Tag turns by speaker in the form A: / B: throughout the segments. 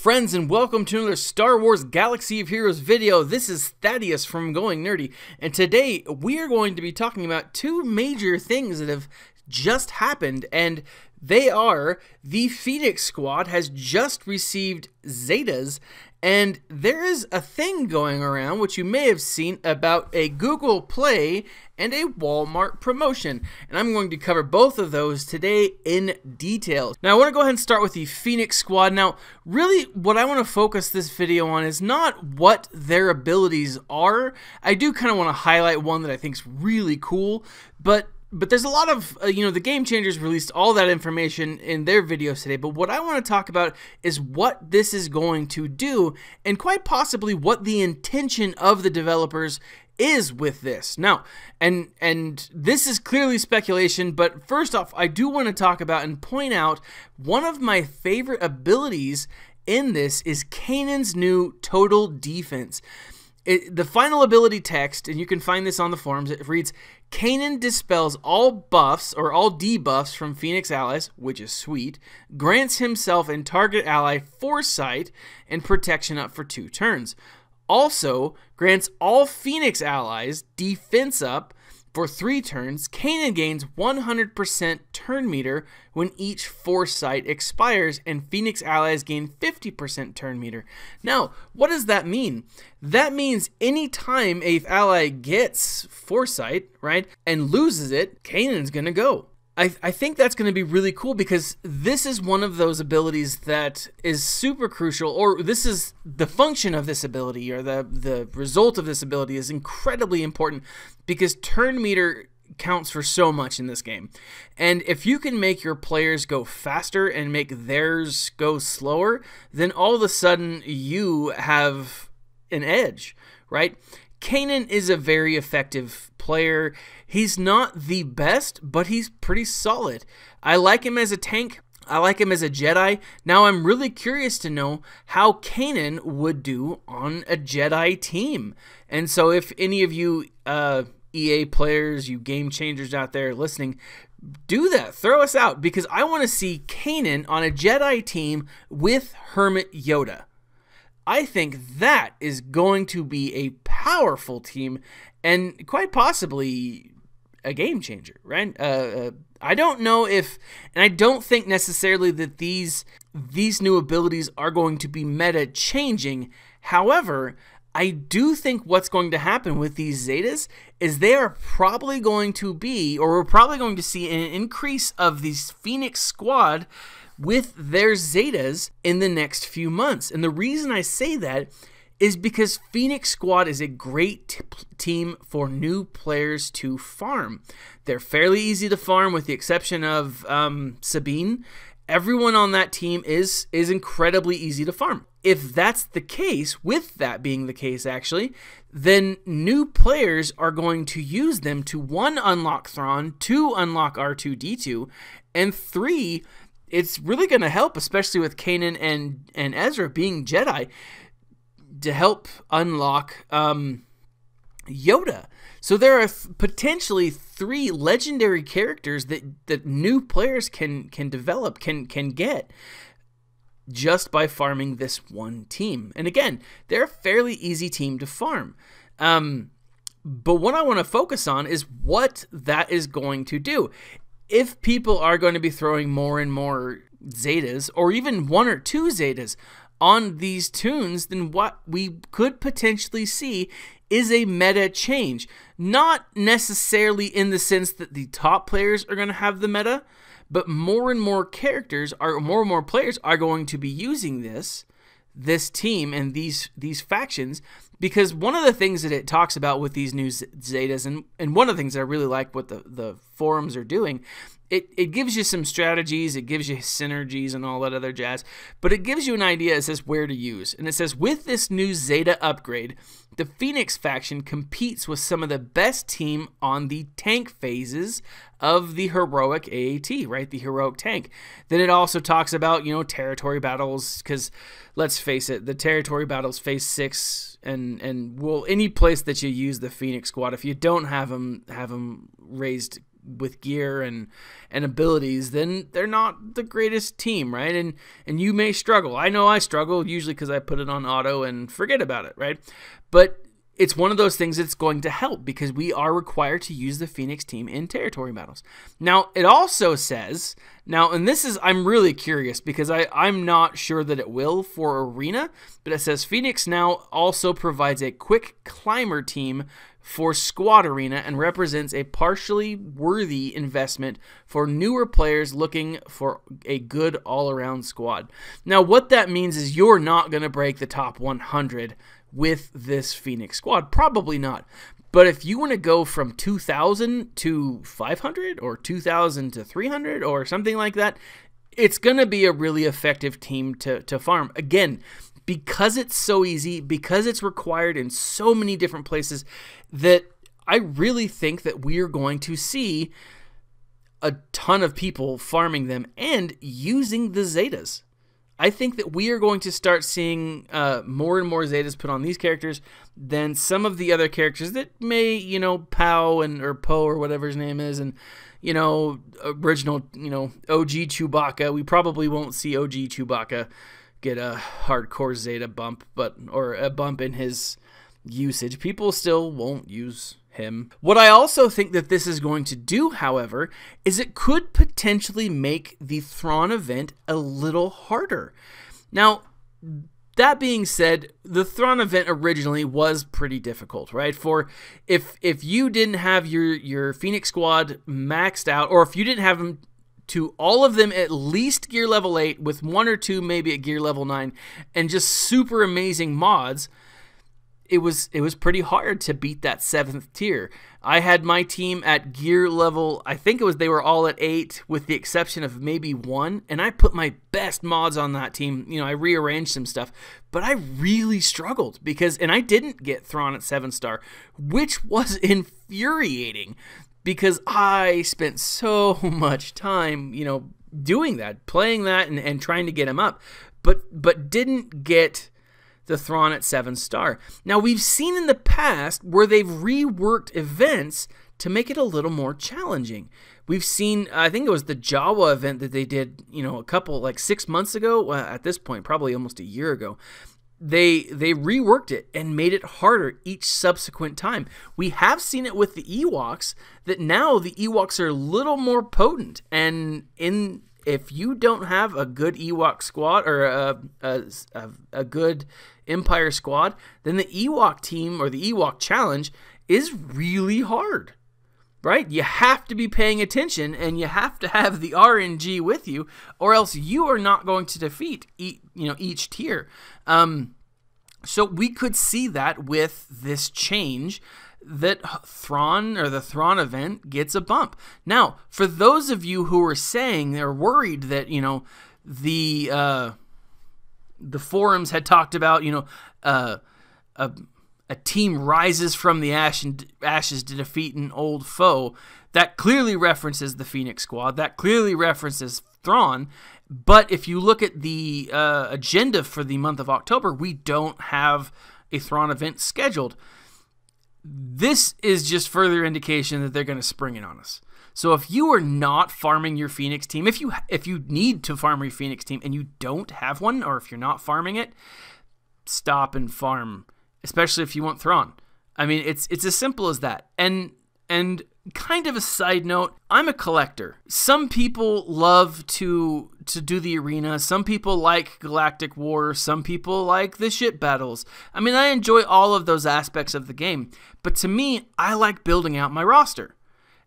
A: friends, and welcome to another Star Wars Galaxy of Heroes video. This is Thaddeus from Going Nerdy, and today we are going to be talking about two major things that have just happened, and they are the Phoenix Squad has just received Zetas, and there is a thing going around which you may have seen about a Google Play and a Walmart promotion, and I'm going to cover both of those today in detail. Now I want to go ahead and start with the Phoenix Squad. Now really what I want to focus this video on is not what their abilities are. I do kind of want to highlight one that I think is really cool, but there's a lot of, the Game Changers released all that information in their videos today, but what I want to talk about is what this is going to do, and quite possibly what the intention of the developers is with this. Now, and this is clearly speculation, but first off, I do want to talk about and point out one of my favorite abilities in this is Kanan's new Total Defense. The final ability text, and you can find this on the forums, it reads, Kanan dispels all buffs or all debuffs from Phoenix allies, which is sweet, grants himself and target ally foresight and protection up for 2 turns. Also, grants all Phoenix allies defense up for 3 turns. Kanan gains 100% turn meter when each foresight expires, and Phoenix allies gain 50% turn meter. Now, what does that mean? That means anytime a ally gets foresight, right, and loses it, Kanan's gonna go. I think that's going to be really cool because this is one of those abilities that is super crucial, or this is the function of this ability, or the result of this ability is incredibly important because turn meter counts for so much in this game. And if you can make your players go faster and make theirs go slower, then all of a sudden you have an edge, right? Kanan is a very effective player. He's not the best, but he's pretty solid. I like him as a tank. I like him as a Jedi. Now I'm really curious to know how Kanan would do on a Jedi team. And so if any of you EA players, you Game Changers out there listening, do that. Throw us out, because I want to see Kanan on a Jedi team with Hermit Yoda. I think that is going to be a powerful team and quite possibly a game changer, right? I don't know if, and I don't think necessarily that these new abilities are going to be meta changing. However, I do think what's going to happen with these Zetas is they are probably going to be, or we're probably going to see an increase of these Phoenix Squad with their Zetas in the next few months. And the reason I say that is because Phoenix Squad is a great team for new players to farm. They're fairly easy to farm with the exception of Sabine. Everyone on that team is incredibly easy to farm. If that's the case, with that being the case actually, then new players are going to use them to 1, unlock Thrawn, 2, unlock R2-D2, and 3, it's really going to help, especially with Kanan and Ezra being Jedi, to help unlock Yoda. So there are potentially 3 legendary characters that new players can develop, can get, just by farming this one team. And again, they're a fairly easy team to farm. But what I want to focus on is what that is going to do. If people are going to be throwing more and more Zetas, or even 1 or 2 Zetas on these tunes, then what we could potentially see is a meta change. Not necessarily in the sense that the top players are going to have the meta, but more and more characters are, more and more players are going to be using this team and these factions, because one of the things that it talks about with these new Zetas, and one of the things that I really like what the forums are doing, it gives you some strategies, it gives you synergies and all that other jazz, but it gives you an idea. It says where to use, and it says with this new Zeta upgrade, the Phoenix faction competes with some of the best team on the tank phases of the heroic AAT, right? The heroic tank. Then it also talks about, territory battles, because let's face it, the territory battles phase 6 and well, any place that you use the Phoenix Squad, if you don't have them raised with gear and abilities, then they're not the greatest team, right? And you may struggle. I know I struggle usually because I put it on auto and forget about it, right? But it's one of those things that's going to help because we are required to use the Phoenix team in territory battles. Now, it also says, and this is, I'm really curious because I'm not sure that it will for Arena, but it says Phoenix now also provides a quick climber team for Squad Arena and represents a partially worthy investment for newer players looking for a good all-around squad. Now, what that means is you're not going to break the top 100 with this Phoenix squad. Probably not. But if you want to go from 2,000 to 500 or 2,000 to 300 or something like that, it's going to be a really effective team to farm. Again, because it's so easy, because it's required in so many different places, that I really think that we are going to see a ton of people farming them and using the Zetas. I think that we are going to start seeing more and more Zetas put on these characters than some of the other characters that may, Pow or Poe or whatever his name is, and, original, OG Chewbacca. We probably won't see OG Chewbacca get a hardcore Zeta bump, or a bump in his usage. People still won't use him. What I also think that this is going to do, however, is it could potentially make the Thrawn event a little harder. Now, that being said, the Thrawn event originally was pretty difficult, right? For if you didn't have your Phoenix squad maxed out, or if you didn't have them to all of them at least gear level 8 with 1 or 2 maybe at gear level 9 and just super amazing mods, it was pretty hard to beat that 7th tier. I had my team at gear level, I think they were all at 8 with the exception of maybe 1, and I put my best mods on that team. I rearranged some stuff, but I really struggled and I didn't get Thrawn at 7-star, which was infuriating because I spent so much time, doing that, playing that and trying to get him up, but didn't get the Thrawn at 7-star. Now, we've seen in the past where they've reworked events to make it a little more challenging. We've seen, I think it was the Jawa event that they did, a couple, like 6 months ago, well, at this point, probably almost a year ago. They reworked it and made it harder each subsequent time. We have seen it with the Ewoks, that now the Ewoks are a little more potent, and if you don't have a good Ewok squad or a good Empire squad, then the Ewok team or the Ewok challenge is really hard, right? You have to be paying attention and you have to have the RNG with you, or else you are not going to defeat each tier. So we could see that with this change, that Thrawn or the Thrawn event gets a bump. Now, for those of you who are saying they're worried that, the forums had talked about, a team rises from the ashes to defeat an old foe, that clearly references the Phoenix squad. That clearly references Thrawn. But if you look at the agenda for the month of October, we don't have a Thrawn event scheduled. This is just further indication that they're going to spring it on us. So if you are not farming your Phoenix team, if you need to farm your Phoenix team and you don't have one, or if you're not farming it, stop and farm, especially if you want Thrawn. I mean, it's as simple as that. And kind of a side note, I'm a collector. Some people love to do the arena. Some people like Galactic War. Some people like the ship battles. I mean, I enjoy all of those aspects of the game. But to me, I like building out my roster.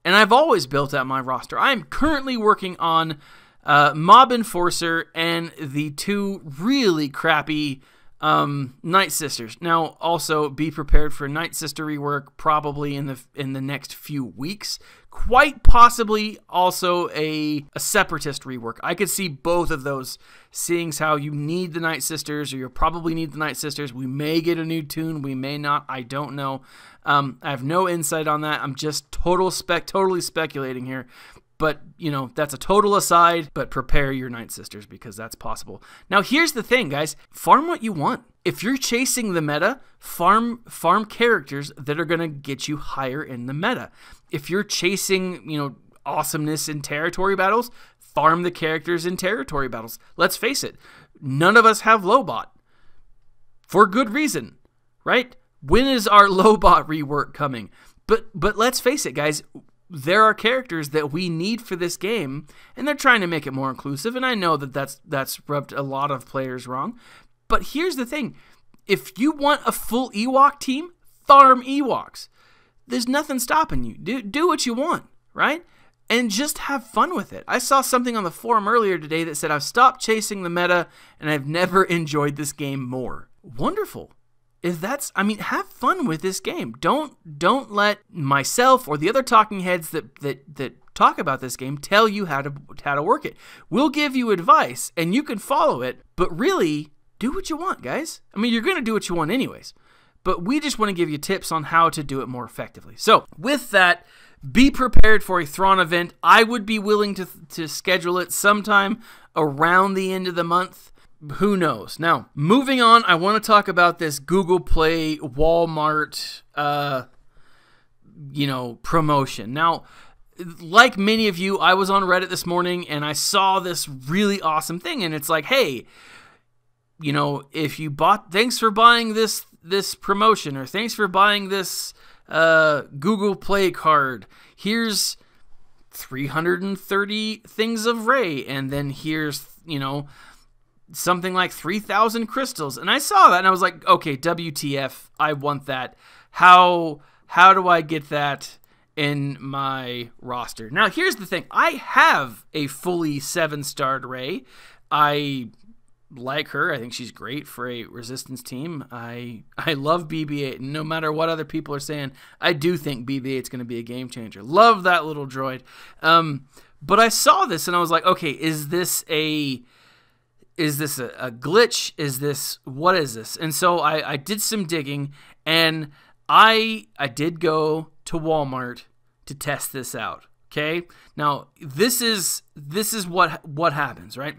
A: And I've always built out my roster. I'm currently working on Mob Enforcer and the 2 really crappy Night Sisters. Now, also be prepared for Night Sister rework probably in the next few weeks. Quite possibly also a Separatist rework. I could see both of those, seeing as how you need the Night Sisters, or you'll probably need the Night Sisters. We may get a new tune, we may not. I don't know. I have no insight on that. I'm just totally speculating here. But, that's a total aside, but prepare your Night Sisters because that's possible. Now, here's the thing, guys. Farm what you want. If you're chasing the meta, farm characters that are going to get you higher in the meta. If you're chasing, awesomeness in territory battles, farm the characters in territory battles. Let's face it, none of us have Lobot. For good reason, right? When is our Lobot rework coming? But let's face it, guys, there are characters that we need for this game, and they're trying to make it more inclusive, and I know that that's rubbed a lot of players wrong. But here's the thing. If you want a full Ewok team, farm Ewoks. There's nothing stopping you. Do what you want, right? And just have fun with it. I saw something on the forum earlier today that said, I've stopped chasing the meta, and I've never enjoyed this game more. Wonderful. If that's, I mean, have fun with this game. Don't let myself or the other talking heads that talk about this game tell you how to work it. We'll give you advice and you can follow it, but really do what you want, guys. I mean, you're going to do what you want anyways, but we just want to give you tips on how to do it more effectively. So with that, be prepared for a Thrawn event. I would be willing to schedule it sometime around the end of the month. Who knows? Now, moving on, I want to talk about this Google Play Walmart, promotion. Now, like many of you, I was on Reddit this morning and I saw this really awesome thing, and it's like, hey, if you thanks for buying this promotion, or thanks for buying this Google Play card. Here's 330 things of Rey, and then here's, something like 3,000 crystals. And I saw that and I was like, okay, WTF, I want that. How do I get that in my roster? Now, here's the thing. I have a fully 7-starred Rey. I like her. I think she's great for a Resistance team. I love BB-8, and no matter what other people are saying, I do think BB-8's going to be a game changer. Love that little droid. But I saw this and I was like, okay, is this a glitch? What is this? And so I did some digging, and I did go to Walmart to test this out. Okay. Now this is what happens, right?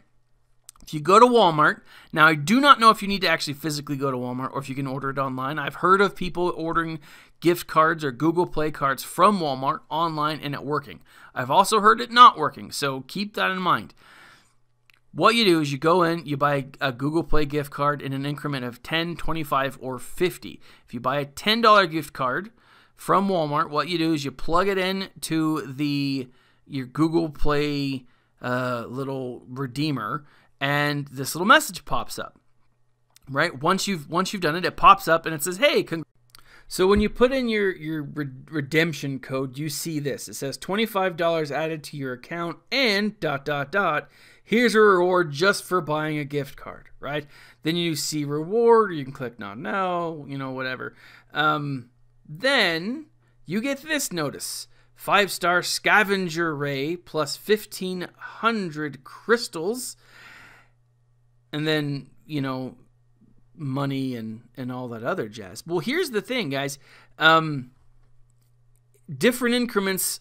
A: If you go to Walmart, now I do not know if you need to actually physically go to Walmart or if you can order it online. I've heard of people ordering gift cards or Google Play cards from Walmart online and it working. I've also heard it not working, so keep that in mind. What you do is you go in, you buy a Google Play gift card in an increment of 10, 25, or 50. If you buy a $10 gift card from Walmart, what you do is you plug it in to your Google Play little redeemer, and this little message pops up. Right? Once you've done it, it pops up and it says, "Hey, so when you put in your redemption code, you see this. It says $25 added to your account and ... Here's a reward just for buying a gift card," right? Then you see reward, or you can click not now, whatever. Then you get this notice: 5-star scavenger Rey plus 1,500 crystals, and then money and all that other jazz. Well, here's the thing, guys. Different increments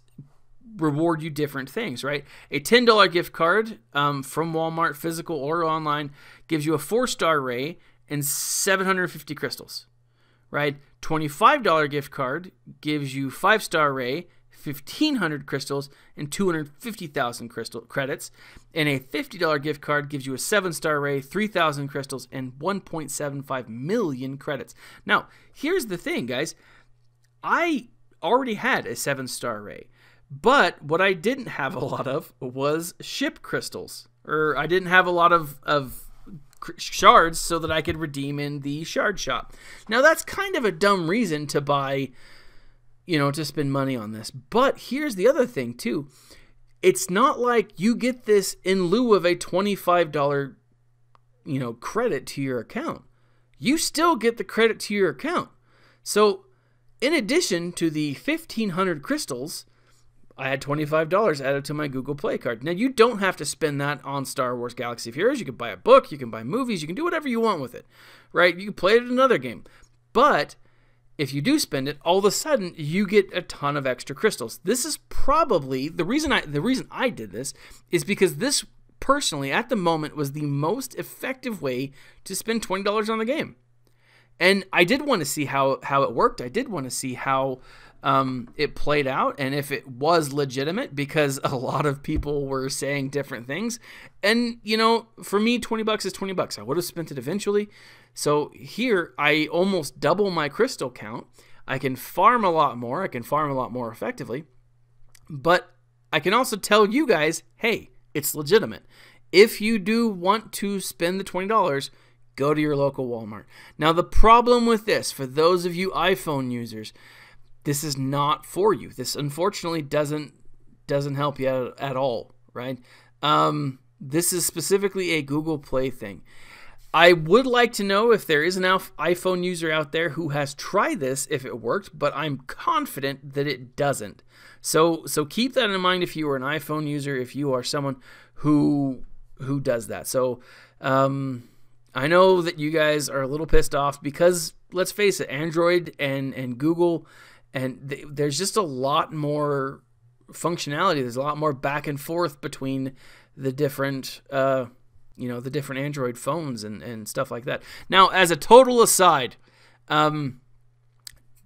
A: reward you different things, right? A $10 gift card from Walmart, physical or online, gives you a 4-star Rey and 750 crystals, right? $25 gift card gives you 5-star Rey, 1,500 crystals, and 250,000 crystal credits. And a $50 gift card gives you a 7-star Rey, 3,000 crystals, and 1.75 million credits. Now, here's the thing, guys. I already had a 7-star Rey, but what I didn't have a lot of was ship crystals, or I didn't have a lot of shards so that I could redeem in the shard shop. Now, that's kind of a dumb reason to buy, to spend money on this. But here's the other thing too. It's not like you get this in lieu of a $25, credit to your account. You still get the credit to your account. So in addition to the 1,500 crystals, I had $25 added to my Google Play card. Now, you don't have to spend that on Star Wars Galaxy of Heroes. You can buy a book, you can buy movies, you can do whatever you want with it, right? You can play it in another game. But if you do spend it, all of a sudden you get a ton of extra crystals. This is probably the reason I did this is because this personally at the moment was the most effective way to spend $20 on the game. And I did want to see how it worked. I did want to see how it played out and if it was legitimate, because a lot of people were saying different things. And, you know, for me, $20 is $20. I would have spent it eventually. So here, I almost double my crystal count. I can farm a lot more. I can farm a lot more effectively. But I can also tell you guys, hey, it's legitimate. If you do want to spend the $20, go to your local Walmart. Now, the problem with this, for those of you iPhone users, this is not for you. This unfortunately doesn't help you at all, right? This is specifically a Google Play thing. I would like to know if there is an iPhone user out there who has tried this, if it worked, but I'm confident that it doesn't. So keep that in mind if you are an iPhone user, if you are someone who does that. So I know that you guys are a little pissed off because, let's face it, Android and Google, and there's just a lot more functionality. There's a lot more back and forth between the different the different Android phones and stuff like that. Now, as a total aside,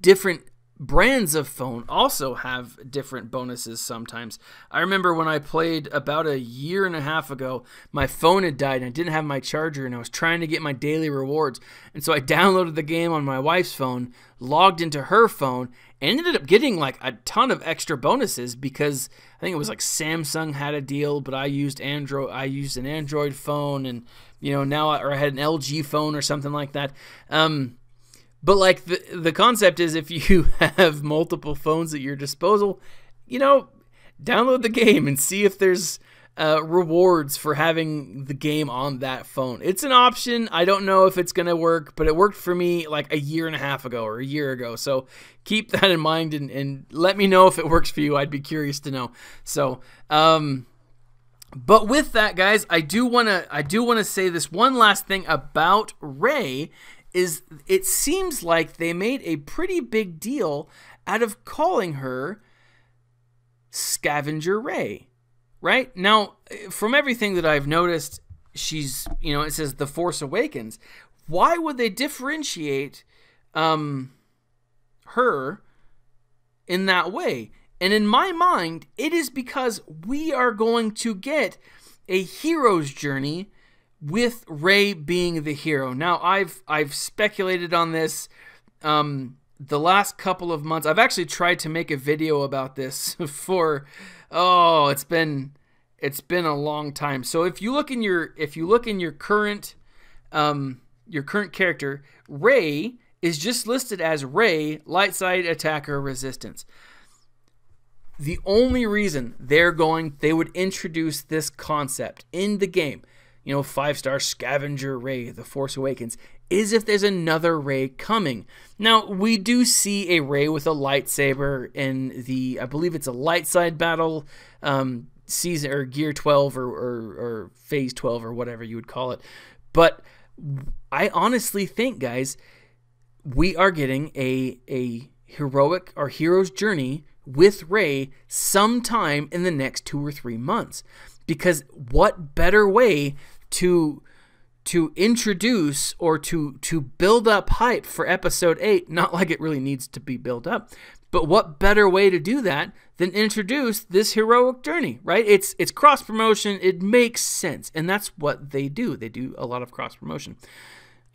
A: different brands of phone also have different bonuses sometimes. I remember when I played about a year and a half ago, my phone had died and I didn't have my charger, and I was trying to get my daily rewards. And so I downloaded the game on my wife's phone, logged into her phone, and ended up getting like a ton of extra bonuses because I think it was like Samsung had a deal, but I used Android. I used an Android phone, and now I had an LG phone or something like that. But like the concept is, if you have multiple phones at your disposal, download the game and see if there's rewards for having the game on that phone. It's an option. I don't know if it's going to work, but it worked for me like a year and a half ago or a year ago. So keep that in mind and let me know if it works for you. I'd be curious to know. So, but with that, guys, I do want to say this one last thing about Rey. Is it seems like they made a pretty big deal out of calling her Scavenger Rey, right? Now, from everything that I've noticed, she's, it says The Force Awakens. Why would they differentiate her in that way? And in my mind, it is because we are going to get a hero's journey with Rey being the hero. Now, I've speculated on this the last couple of months. I've actually tried to make a video about this for it's been a long time. So if you look in your current character, Rey is just listed as Rey, Light Side Attacker Resistance. The only reason they would introduce this concept in the game, 5-star Scavenger Rey, The Force Awakens, is if there's another Rey coming. Now, we do see a Rey with a lightsaber in I believe it's a light side battle, season or gear 12 or phase 12 or whatever you would call it. But I honestly think, guys, we are getting a heroic or hero's journey with Rey sometime in the next 2 or 3 months. Because what better way to introduce or to build up hype for episode 8, not like it really needs to be built up, but what better way to do that than introduce this heroic journey, right? It's cross promotion. It makes sense, and that's what they do. They do a lot of cross promotion.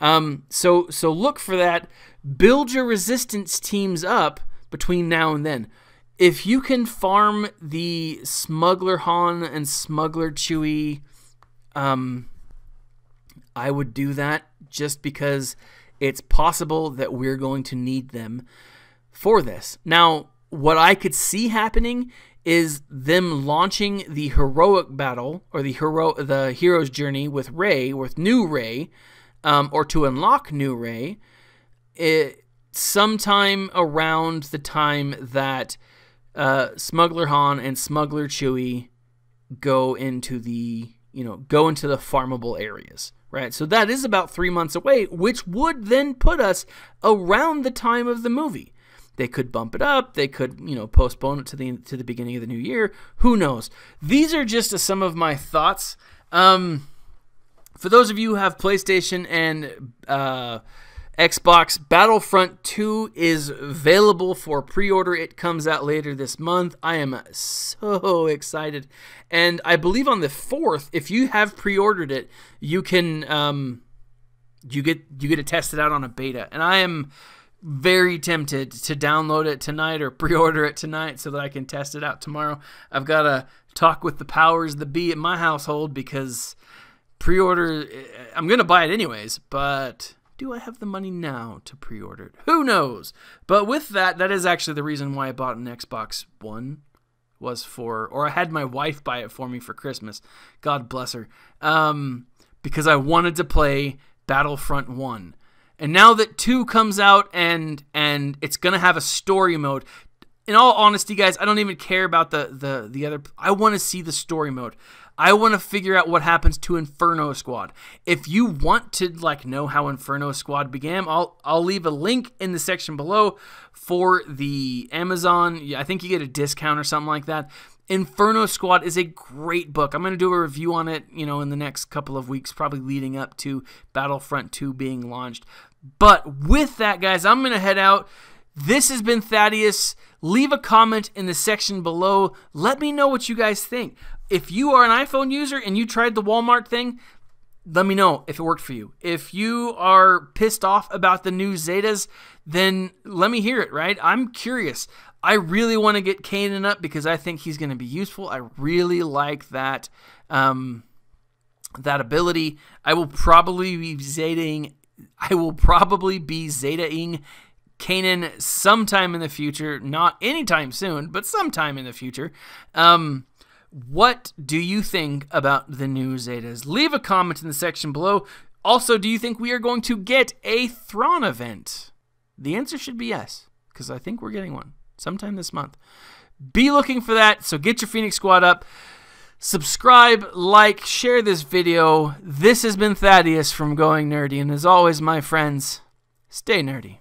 A: So look for that. Build your resistance teams up between now and then. If you can farm the Smuggler Han and Smuggler Chewie, I would do that just because it's possible that we're going to need them for this. Now, what I could see happening is them launching the heroic battle or the hero's journey with Rey, with new Rey, or to unlock new Rey, sometime around the time that Smuggler Han and Smuggler Chewie go into the farmable areas, right? So that is about 3 months away, which would then put us around the time of the movie. They could bump it up. They could, postpone it to the beginning of the new year. Who knows? These are just some of my thoughts. For those of you who have PlayStation and Xbox Battlefront 2 is available for pre-order. It comes out later this month. I am so excited. And I believe on the 4th, if you have pre-ordered it, you can you get to test it out on a beta. And I am very tempted to download it tonight or pre-order it tonight so that I can test it out tomorrow. I've got to talk with the powers that be at my household because pre-order, I'm going to buy it anyways, but do I have the money now to pre-order it? Who knows? But with that, that is actually the reason why I bought an Xbox One, was for, or I had my wife buy it for me for Christmas. God bless her. Because I wanted to play Battlefront 1. And now that 2 comes out and it's going to have a story mode, in all honesty, guys, I don't even care about the other. I want to see the story mode. I want to figure out what happens to Inferno Squad. If you want to know how Inferno Squad began, I'll leave a link in the section below for the Amazon. I think you get a discount or something like that. Inferno Squad is a great book. I'm going to do a review on it, in the next couple of weeks, probably leading up to Battlefront 2 being launched. But with that, guys, I'm going to head out. This has been Thaddeus. Leave a comment in the section below. Let me know what you guys think. If you are an iPhone user and you tried the Walmart thing, let me know if it worked for you. If you are pissed off about the new Zetas, then let me hear it, right? I'm curious. I really want to get Kanan up because I think he's going to be useful. I really like that that ability. I will probably be Zetaing Kanan sometime in the future. Not anytime soon, but sometime in the future. What do you think about the new Zetas? Leave a comment in the section below. Also, do you think we are going to get a Thrawn event? The answer should be yes, because I think we're getting one sometime this month. Be looking for that, so get your Phoenix Squad up. Subscribe, like, share this video. This has been Thaddeus from Going Nerdy, and as always, my friends, stay nerdy.